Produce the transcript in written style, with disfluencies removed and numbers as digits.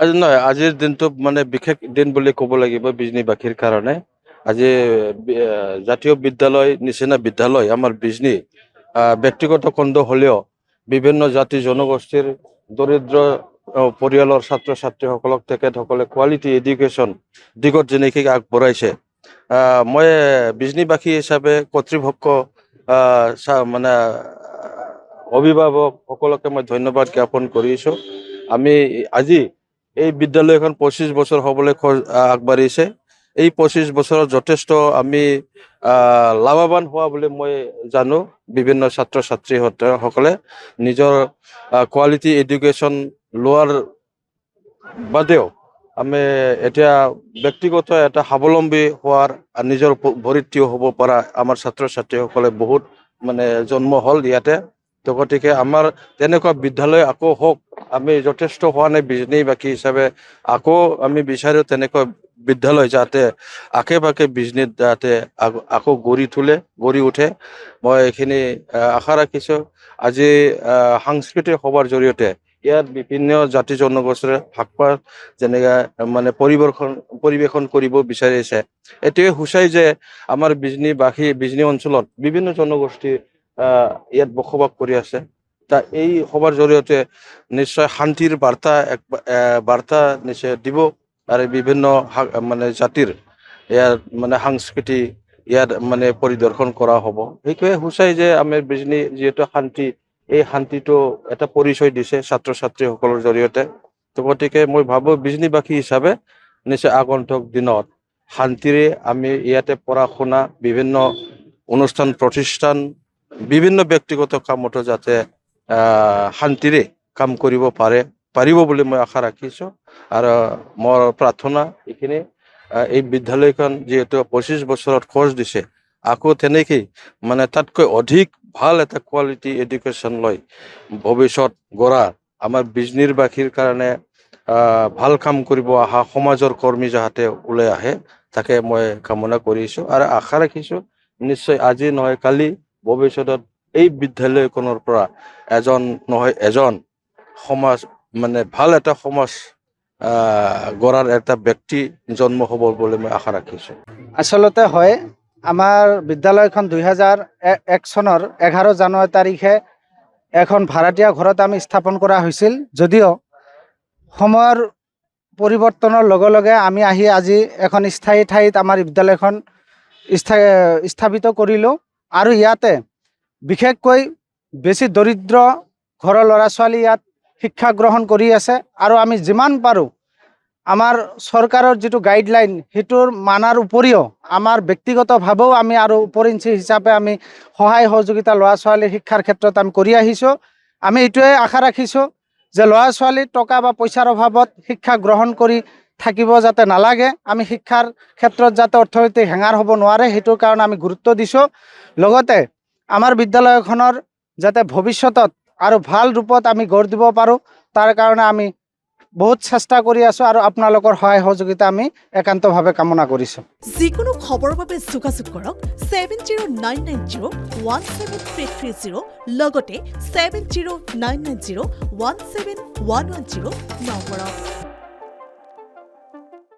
আজি নহয়, আজিৰ দিনটো মানে বিশেষ দিন বুলি ক'ব লাগিব বিজনীবাসীৰ কাৰণে। আজি জাতীয় বিদ্যালয় নিচিনা বিদ্যালয় আমাৰ বিজনী ব্যক্তিগত খণ্ড হ'লেও বিভিন্ন জাতি জনগোষ্ঠীৰ দৰিদ্ৰ পৰিয়ালৰ ছাত্ৰ ছাত্ৰীসকলক তেখেতসকলে কোৱালিটি এডুকেশ্যন দিগত যেনেকৈ আগবঢ়াইছে, মই বিজনীবাসী হিচাপে কৰ্তৃপক্ষ মানে অভিভাৱকসকলকে মই ধন্যবাদ জ্ঞাপন কৰিছোঁ। আমি আজি এই বিদ্যালয়খন 25 বছৰ হ'বলৈ আগবাঢ়িছে। এই 25 বছৰত যথেষ্ট আমি লাভৱান হোৱা বুলি মই জানো। বিভিন্ন ছাত্ৰ ছাত্ৰীসকলে নিজৰ কোৱালিটি এডুকেশ্যন লোৱাৰ বাদেও আমি এতিয়া ব্যক্তিগত এটা স্বাৱলম্বী হোৱাৰ নিজৰ ভৰিত থিয় হ'ব পৰা আমাৰ ছাত্ৰ ছাত্ৰীসকলে বহুত মানে জন্ম হ'ল ইয়াতে। তো গতিকে আমাৰ তেনেকুৱা বিদ্যালয় আকৌ হওক, আমি যথেষ্ট হোৱা নাই বিজনীবাসী হিচাপে। আকৌ আমি বিচাৰোঁ তেনেকুৱা বিদ্যালয় যাতে আশে পাশে বিজনীত যাতে আকৌ গঢ়ি উঠে। মই এইখিনি আশা ৰাখিছোঁ। আজি সাংস্কৃতিক সভাৰ জৰিয়তে ইয়াত বিভিন্ন জাতি জনগোষ্ঠীৰ ভাষা যেনেকৈ মানে পৰিৱেশন কৰিব বিচাৰিছে। এইটোৱে সূচায় যে আমাৰ বিজনী অঞ্চলত বিভিন্ন জনগোষ্ঠী ইয়াত বসবাস কৰি আছে। এই সভাৰ জৰিয়তে নিশ্চয় শান্তিৰ বাৰ্তা নিশ্চয় দিব আৰু বিভিন্ন মানে জাতিৰ ইয়াৰ মানে সংস্কৃতি ইয়াত মানে পৰিদৰ্শন কৰা হ'ব। সেইটোৱে সূচায় যে আমাৰ বিজনী যিহেতু শান্তি, এই শান্তিটো এটা পৰিচয় দিছে ছাত্ৰ ছাত্ৰীসকলৰ জৰিয়তে। তো গতিকে মই ভাবোঁ বিজনীবাসী হিচাপে নিশ্চয় আগন্তুক দিনত শান্তিৰে আমি ইয়াতে পঢ়া শুনা বিভিন্ন অনুষ্ঠান প্ৰতিষ্ঠান বিভিন্ন ব্যক্তিগত কামতো যাতে শান্তিৰে কাম কৰিব পাৰিব বুলি মই আশা ৰাখিছোঁ। আৰু মোৰ প্ৰাৰ্থনা এইখিনি, এই বিদ্যালয়খন যিহেতু 25 বছৰত খৰচ দিছে, আকৌ তেনেকেই মানে তাতকৈ অধিক ভাল এটা কোৱালিটি এডুকেশ্যন লৈ ভৱিষ্যত গঢ়া আমাৰ বিজনীবাসীৰ কাৰণে ভাল কাম কৰিব অহা সমাজৰ কৰ্মী যাতে ওলাই আহে, তাকে মই কামনা কৰিছোঁ আৰু আশা ৰাখিছোঁ নিশ্চয় আজি নহয় কালি ভৱিষ্যতত এই বিদ্যালয়খনৰ পৰা এজন নহয় এজন সমাজ মানে ভাল এটা সমাজ গঢ়াৰ এটা ব্যক্তি জন্ম হ'ব বুলি মই আশা ৰাখিছোঁ। আচলতে হয়, আমাৰ বিদ্যালয়খন 2001 চনৰ 11 জানুৱাৰী তাৰিখে এখন ভাড়াতীয়া ঘৰত আমি স্থাপন কৰা হৈছিল। যদিও সময়ৰ পৰিৱৰ্তনৰ লগে লগে আমি আহি আজি এখন স্থায়ী ঠাইত আমাৰ বিদ্যালয়খন স্থাপিত কৰিলোঁ। আৰু ইয়াতে বিশেষকৈ বেছি দৰিদ্ৰ ঘৰৰ ল'ৰা ছোৱালী ইয়াত শিক্ষা গ্ৰহণ কৰি আছে। আৰু আমি যিমান পাৰোঁ আমাৰ চৰকাৰৰ যিটো গাইডলাইন সেইটোৰ মানাৰ উপৰিও আমাৰ ব্যক্তিগতভাৱেও আমি আৰু উপৰিঞ্চি হিচাপে আমি সহায় সহযোগিতা ল'ৰা ছোৱালীৰ শিক্ষাৰ ক্ষেত্ৰত আমি কৰি আহিছোঁ। আমি এইটোৱে আশা ৰাখিছোঁ যে ল'ৰা ছোৱালী টকা বা পইচাৰ অভাৱত শিক্ষা গ্ৰহণ কৰি থাকিব যাতে নালাগে, আমি শিক্ষাৰ ক্ষেত্ৰত যাতে অৰ্থনৈতিক হেঙাৰ হ'ব নোৱাৰে সেইটোৰ কাৰণে আমি গুৰুত্ব দিছোঁ। লগতে আমাৰ বিদ্যালয়খনৰ যাতে ভৱিষ্যতত আৰু ভাল ৰূপত আমি গঢ় দিব পাৰোঁ তাৰ কাৰণে আমি বহুত চেষ্টা কৰি আছোঁ আৰু আপোনালোকৰ সহায় সহযোগিতা আমি একান্তভাৱে কামনা কৰিছোঁ। যিকোনো খবৰৰ বাবে যোগাযোগ কৰক 7099017330 লগতে 7099017110 নম্বৰত।